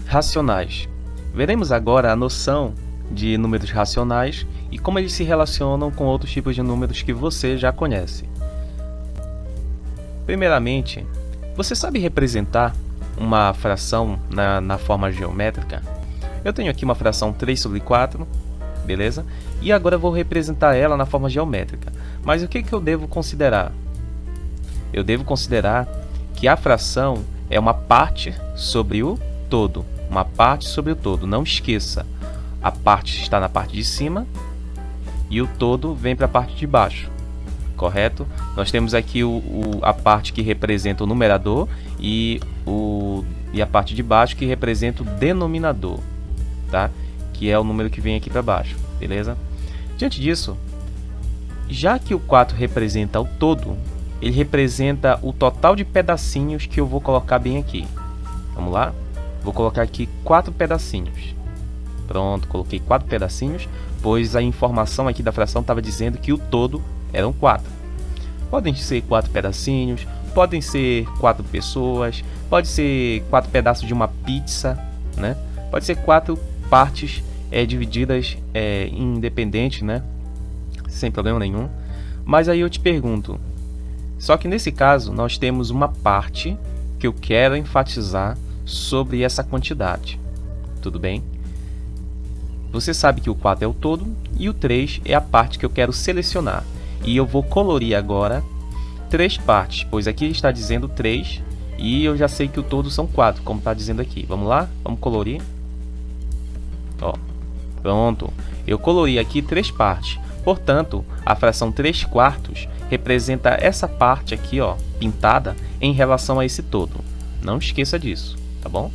Racionais. Veremos agora a noção de números racionais e como eles se relacionam com outros tipos de números que você já conhece. Primeiramente, você sabe representar uma fração na forma geométrica? Eu tenho aqui uma fração 3 sobre 4, beleza? E agora eu vou representar ela na forma geométrica. Mas o que eu devo considerar? Eu devo considerar que a fração é uma parte sobre o todo. Uma parte sobre o todo. Não esqueça, a parte está na parte de cima e o todo vem para a parte de baixo. Correto? Nós temos aqui a parte que representa o numerador e a parte de baixo que representa o denominador, tá? Que é o número que vem aqui para baixo, beleza? Diante disso, já que o 4 representa o todo, ele representa o total de pedacinhos que eu vou colocar bem aqui. Vamos lá? Vou colocar aqui 4 pedacinhos. Pronto, coloquei 4 pedacinhos, pois a informação aqui da fração estava dizendo que o todo eram 4. Podem ser 4 pedacinhos, podem ser 4 pessoas, pode ser 4 pedaços de uma pizza, né? Pode ser 4 partes divididas independente, né? Sem problema nenhum. Mas aí eu te pergunto, só que nesse caso nós temos uma parte que eu quero enfatizar sobre essa quantidade. Tudo bem? Você sabe que o 4 é o todo e o 3 é a parte que eu quero selecionar. E eu vou colorir agora 3 partes, pois aqui está dizendo 3 e eu já sei que o todo são 4, como está dizendo aqui. Vamos lá? Vamos colorir. Ó, pronto. Eu colori aqui 3 partes. Portanto, a fração 3/4 representa essa parte aqui, ó, pintada em relação a esse todo. Não esqueça disso, tá bom?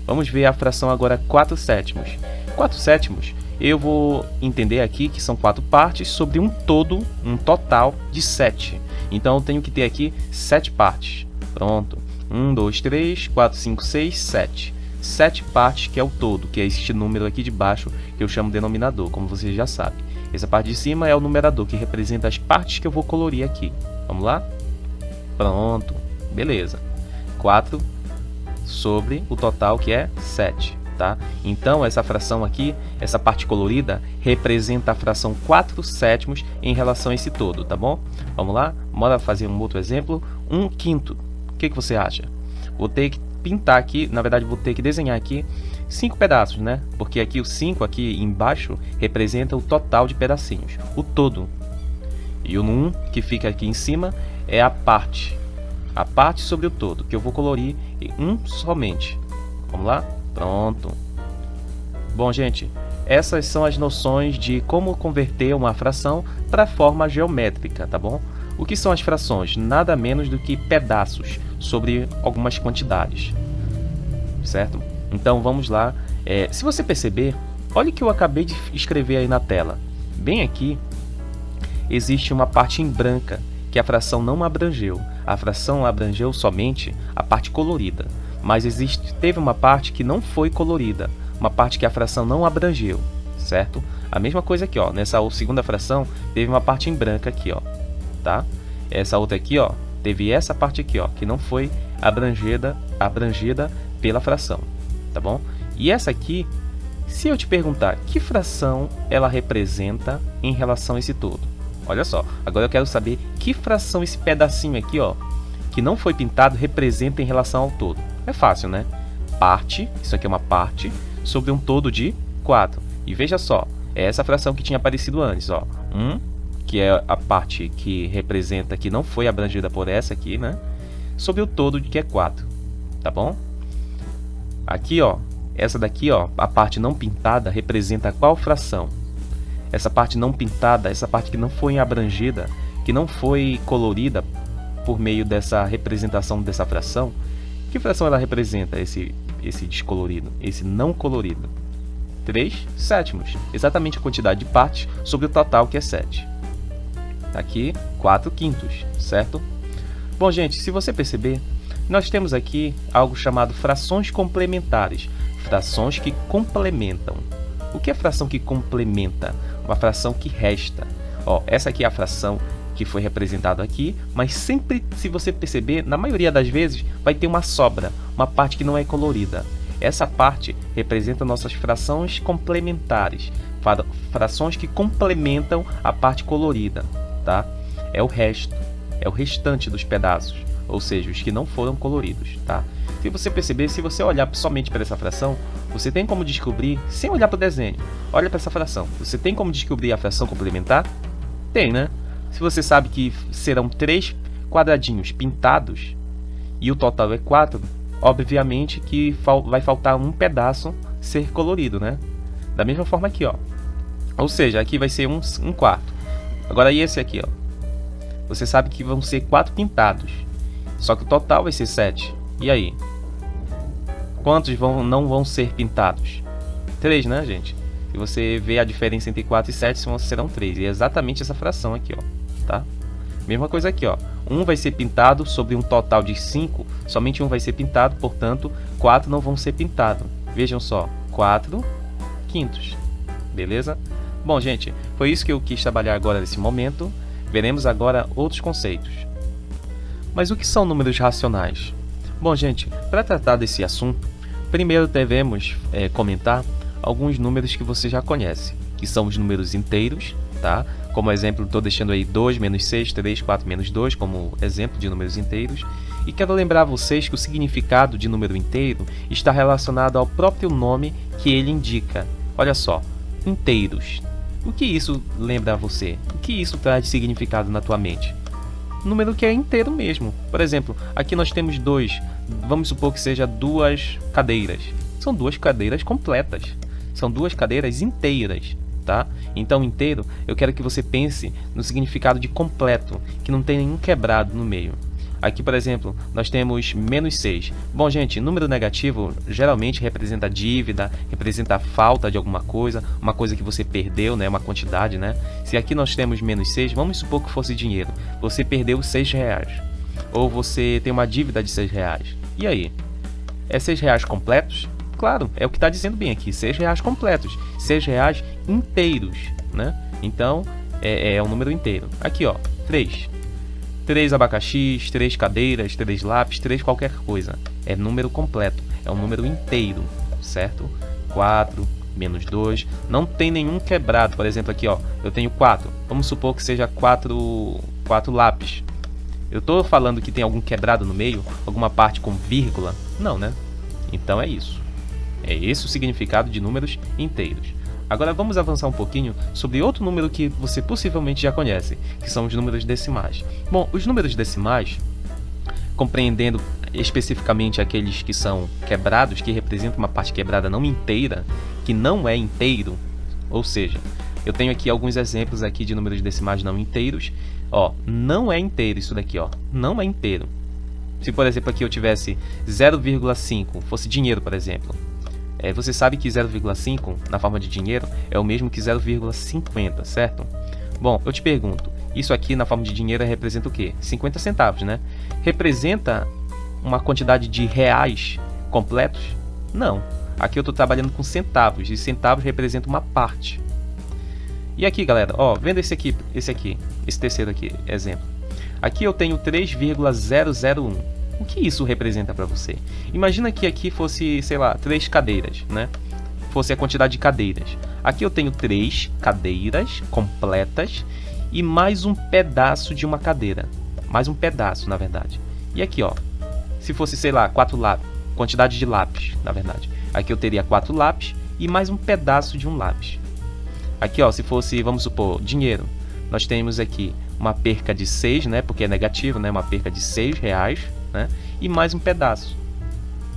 Vamos ver a fração agora 4/7. 4/7 eu vou entender aqui que são 4 partes sobre um todo, um total de 7. Então eu tenho que ter aqui 7 partes. Pronto. 1, 2, 3, 4, 5, 6, 7. 7 partes que é o todo, que é este número aqui de baixo que eu chamo de denominador, como você já sabe. Essa parte de cima é o numerador, que representa as partes que eu vou colorir aqui. Vamos lá? Pronto. Beleza. 4 sobre o total que é 7. Tá? Então essa fração aqui, essa parte colorida, representa a fração 4/7 em relação a esse todo, tá bom? Vamos lá? Bora fazer um outro exemplo. 1/5. O que você acha? Vou ter que pintar aqui, na verdade vou ter que desenhar aqui 5 pedaços, né? Porque aqui o 5 aqui embaixo representa o total de pedacinhos, o todo. E o 1 que fica aqui em cima é a parte sobre o todo, que eu vou colorir um somente. Vamos lá? Pronto. Bom, gente, essas são as noções de como converter uma fração para forma geométrica, tá bom? O que são as frações? Nada menos do que pedaços sobre algumas quantidades, certo? Então vamos lá. Se você perceber, olha o que eu acabei de escrever aí na tela. Bem aqui existe uma parte em branca que a fração não abrangeu. A fração abrangeu somente a parte colorida. Mas teve uma parte que não foi colorida, uma parte que a fração não abrangeu, certo? A mesma coisa aqui, ó, nessa segunda fração teve uma parte em branca aqui, ó, tá? Essa outra aqui, ó, teve essa parte aqui, ó, que não foi abrangida pela fração, tá bom? E essa aqui, se eu te perguntar que fração ela representa em relação a esse todo, olha só, agora eu quero saber que fração esse pedacinho aqui, ó, que não foi pintado, representa em relação ao todo. É fácil, né? Parte, isso aqui é uma parte, sobre um todo de 4. E veja só, é essa fração que tinha aparecido antes, ó. 1, que é a parte que representa que não foi abrangida por essa aqui, né? Sobre o todo de que é 4, tá bom? Aqui, ó, essa daqui, ó, a parte não pintada representa qual fração? Essa parte não pintada, essa parte que não foi abrangida, que não foi colorida por meio dessa representação dessa fração, que fração ela representa, esse descolorido, esse não colorido? 3/7, exatamente a quantidade de partes sobre o total que é 7. Aqui 4/5, certo? Bom, gente, se você perceber, nós temos aqui algo chamado frações complementares, frações que complementam. O que é fração que complementa? Uma fração que resta. Ó, essa aqui é a fração que foi representado aqui, mas sempre, se você perceber, na maioria das vezes vai ter uma sobra, uma parte que não é colorida. Essa parte representa nossas frações complementares, frações que complementam a parte colorida, tá? É o resto, é o restante dos pedaços, ou seja, os que não foram coloridos, tá? Se você perceber, se você olhar somente para essa fração, você tem como descobrir, sem olhar para o desenho, olha para essa fração, você tem como descobrir a fração complementar? Tem, né? Se você sabe que serão 3 quadradinhos pintados e o total é 4, obviamente que vai faltar um pedaço ser colorido, né? Da mesma forma aqui, ó. Ou seja, aqui vai ser um quarto. Agora e esse aqui, ó. Você sabe que vão ser 4 pintados. Só que o total vai ser 7. E aí? Quantos não vão ser pintados? 3, né, gente? Se você vê a diferença entre 4 e 7, serão 3. E é exatamente essa fração aqui, ó. Tá? Mesma coisa aqui, ó. Um vai ser pintado sobre um total de 5. Somente um vai ser pintado, portanto, 4 não vão ser pintados. Vejam só. 4 quintos. Beleza? Bom, gente, foi isso que eu quis trabalhar agora nesse momento. Veremos agora outros conceitos. Mas o que são números racionais? Bom, gente, para tratar desse assunto, primeiro devemos comentar alguns números que você já conhece, que são os números inteiros, tá? Como exemplo, estou deixando aí 2 menos 6, 3, 4 menos 2 como exemplo de números inteiros. E quero lembrar a vocês que o significado de número inteiro está relacionado ao próprio nome que ele indica. Olha só, inteiros. O que isso lembra a você? O que isso traz de significado na tua mente? Número que é inteiro mesmo. Por exemplo, aqui nós temos 2. Vamos supor que seja 2 cadeiras. São 2 cadeiras completas. São 2 cadeiras inteiras, tá? Então, inteiro, eu quero que você pense no significado de completo, que não tem nenhum quebrado no meio. Aqui, por exemplo, nós temos menos 6. Bom, gente, número negativo geralmente representa dívida, representa a falta de alguma coisa, uma coisa que você perdeu, né? Uma quantidade, né? Se aqui nós temos menos 6, vamos supor que fosse dinheiro. Você perdeu R$6. Ou você tem uma dívida de R$6. E aí? É R$6 completos? Claro, é o que está dizendo bem aqui, R$6 completos, R$6 inteiros, né? Então, é um número inteiro. Aqui, ó, 3. 3 abacaxis, 3 cadeiras, 3 lápis, 3 qualquer coisa. É número completo, é um número inteiro, certo? 4, menos 2, não tem nenhum quebrado. Por exemplo, aqui, ó, eu tenho 4. Vamos supor que seja 4 lápis. Eu estou falando que tem algum quebrado no meio, alguma parte com vírgula? Não, né? Então é isso. É esse o significado de números inteiros. Agora vamos avançar um pouquinho sobre outro número que você possivelmente já conhece, que são os números decimais. Bom, os números decimais, compreendendo especificamente aqueles que são quebrados, que representam uma parte quebrada não inteira, que não é inteiro, ou seja, eu tenho aqui alguns exemplos aqui de números decimais não inteiros. Ó, não é inteiro isso daqui, ó, não é inteiro. Se, por exemplo, aqui eu tivesse 0,5, fosse dinheiro, por exemplo. Você sabe que 0,5 na forma de dinheiro é o mesmo que 0,50, certo? Bom, eu te pergunto, isso aqui na forma de dinheiro representa o quê? 50 centavos, né? Representa uma quantidade de reais completos? Não. Aqui eu estou trabalhando com centavos, e centavos representam uma parte. E aqui, galera, ó, vendo esse terceiro aqui, exemplo. Aqui eu tenho 3,001. O que isso representa para você? Imagina que aqui fosse, sei lá, 3 cadeiras, né? Fosse a quantidade de cadeiras. Aqui eu tenho 3 cadeiras completas e mais um pedaço de uma cadeira. Mais um pedaço, na verdade. E aqui, ó, se fosse, sei lá, 4 lápis, quantidade de lápis, na verdade. Aqui eu teria 4 lápis e mais um pedaço de um lápis. Aqui, ó, se fosse, vamos supor, dinheiro. Nós temos aqui uma perca de 6, né? Porque é negativo, né? Uma perca de R$6. Né? E mais um pedaço.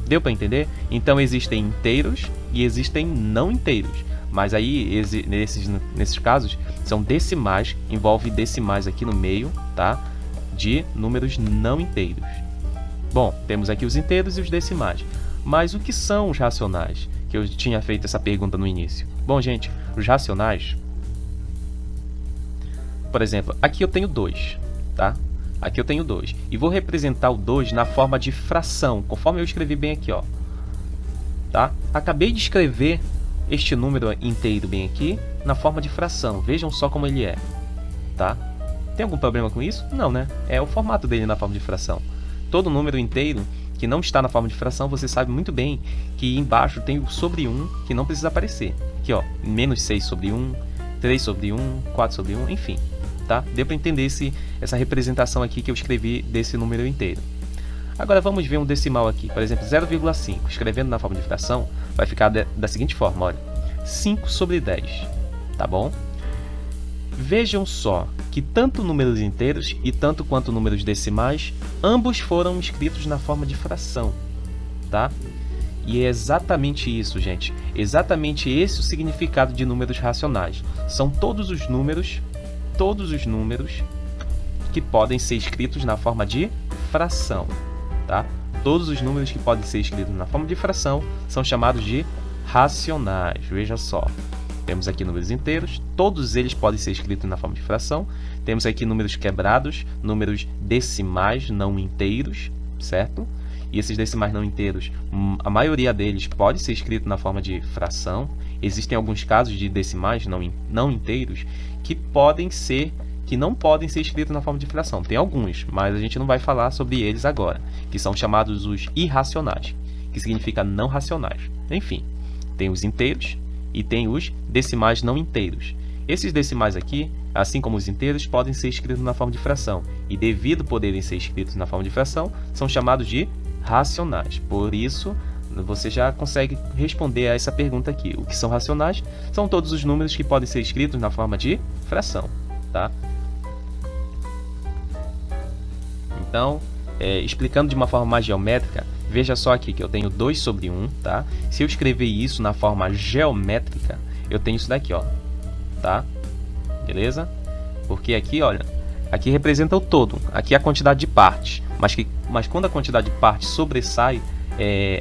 Deu para entender? Então existem inteiros e existem não inteiros. Mas aí nesses casos são decimais, envolve decimais aqui no meio, tá? De números não inteiros. Bom, temos aqui os inteiros e os decimais. Mas o que são os racionais? Que eu tinha feito essa pergunta no início. Bom, gente, os racionais, por exemplo, aqui eu tenho 2, tá? Aqui eu tenho 2. E vou representar o 2 na forma de fração, conforme eu escrevi bem aqui, ó. Tá? Acabei de escrever este número inteiro bem aqui na forma de fração. Vejam só como ele é. Tá? Tem algum problema com isso? Não, né? É o formato dele na forma de fração. Todo número inteiro que não está na forma de fração, você sabe muito bem que embaixo tem o sobre 1 que não precisa aparecer. Aqui, ó, menos 6 sobre 1, 3 sobre 1, 4 sobre 1, enfim. Tá? Deu para entender essa representação aqui que eu escrevi desse número inteiro. Agora vamos ver um decimal aqui, por exemplo, 0,5. Escrevendo na forma de fração, vai ficar da seguinte forma, olha, 5 sobre 10, tá bom? Vejam só que tanto números inteiros e tanto quanto números decimais, ambos foram escritos na forma de fração, tá? E é exatamente isso, gente. Exatamente esse o significado de números racionais. São todos os números que podem ser escritos na forma de fração, tá? Todos os números que podem ser escritos na forma de fração são chamados de racionais. Veja só. Temos aqui números inteiros, todos eles podem ser escritos na forma de fração. Temos aqui números quebrados, números decimais não inteiros, certo? E esses decimais não inteiros, a maioria deles pode ser escrito na forma de fração. Existem alguns casos de decimais não inteiros que não podem ser escritos na forma de fração. Tem alguns, mas a gente não vai falar sobre eles agora, que são chamados os irracionais, que significa não racionais. Enfim, tem os inteiros e tem os decimais não inteiros. Esses decimais aqui, assim como os inteiros, podem ser escritos na forma de fração. E devido poderem ser escritos na forma de fração, são chamados de racionais. Por isso, você já consegue responder a essa pergunta aqui. O que são racionais? São todos os números que podem ser escritos na forma de fração, tá? Então, explicando de uma forma mais geométrica, veja só aqui que eu tenho 2 sobre 1, tá? Se eu escrever isso na forma geométrica, eu tenho isso daqui, ó, tá? Beleza? Porque aqui, olha, aqui representa o todo, aqui é a quantidade de partes, mas quando a quantidade de partes sobressai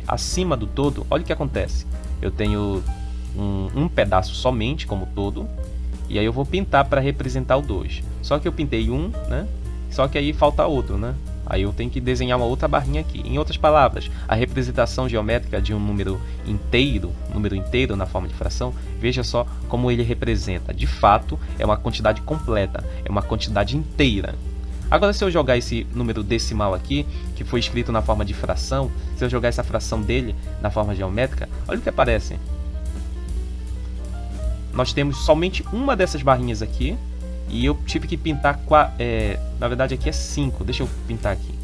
acima do todo, olha o que acontece. Eu tenho um pedaço somente como todo, e aí eu vou pintar para representar o 2. Só que eu pintei um, né? Só que aí falta outro, né? Aí eu tenho que desenhar uma outra barrinha aqui. Em outras palavras, a representação geométrica de um número inteiro na forma de fração, veja só como ele representa. De fato, é uma quantidade completa, é uma quantidade inteira. Agora, se eu jogar esse número decimal aqui, que foi escrito na forma de fração, se eu jogar essa fração dele na forma geométrica, olha o que aparece. Nós temos somente uma dessas barrinhas aqui, e eu tive que pintar, na verdade aqui é 5, deixa eu pintar aqui.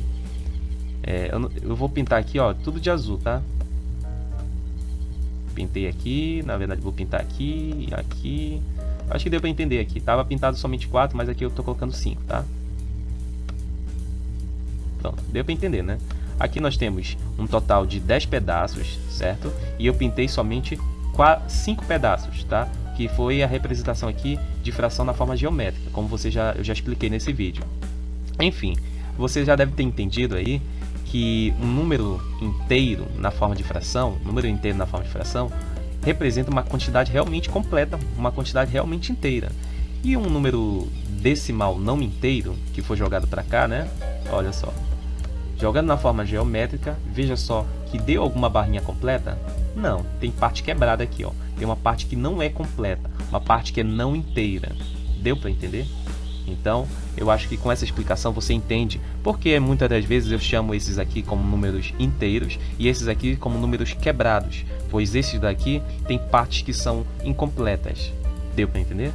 Eu vou pintar aqui, ó, tudo de azul, tá? Pintei aqui, na verdade vou pintar aqui e aqui. Acho que deu pra entender aqui, tava pintado somente 4, mas aqui eu tô colocando 5, tá? Pronto, deu pra entender, né? Aqui nós temos um total de 10 pedaços, certo? E eu pintei somente 5 pedaços, tá? Que foi a representação aqui de fração na forma geométrica, como eu já expliquei nesse vídeo. Enfim, você já deve ter entendido aí que um número inteiro na forma de fração, representa uma quantidade realmente completa, uma quantidade realmente inteira. E um número decimal não inteiro, que foi jogado para cá, né? Olha só. Jogando na forma geométrica, veja só que deu alguma barrinha completa? Não, tem parte quebrada aqui, ó. Tem uma parte que não é completa, uma parte que é não inteira. Deu para entender? Então, eu acho que com essa explicação você entende porque muitas das vezes eu chamo esses aqui como números inteiros e esses aqui como números quebrados, pois esses daqui tem partes que são incompletas. Deu para entender?